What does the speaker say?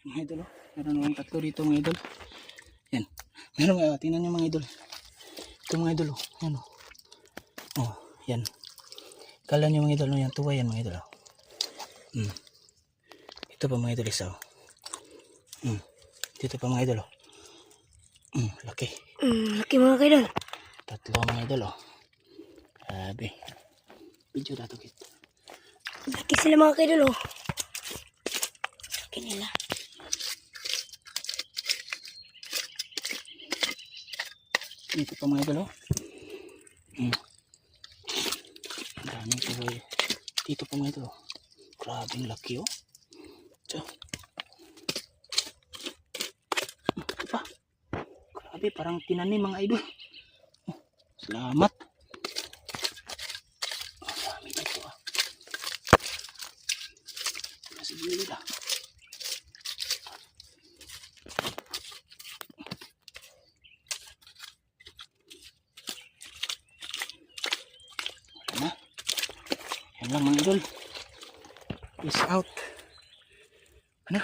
Mga idol, oh. Meron akong tatlo dito mga idol. Yan. Meron nga, tingnan nyo mga idol. Ito mga idol, oh. Yan, oh. Oh, yan. Kala nyo mga idol, no? Yan, tuwa yan mga idol, oh. Ito pa mga idol, isa, oh. Dito pa mga idol, oh. Laki. Laki mga kaidol. Tatlo mga idol, oh. Sabi. Video dato kita. Laki sila mga kaidol, oh. Laki nila. Dito pa mga idol, oh. Ang daming tuloy. Dito pa mga idol, oh. Grabing laki, oh. Tiyo. Ito pa. Grabe, parang tinanim mga idol. Oh, salamat. Ang dami dito, ah. Nasa gilid, ah. Wala na. Yan lang mga idol. Peace out. Ano?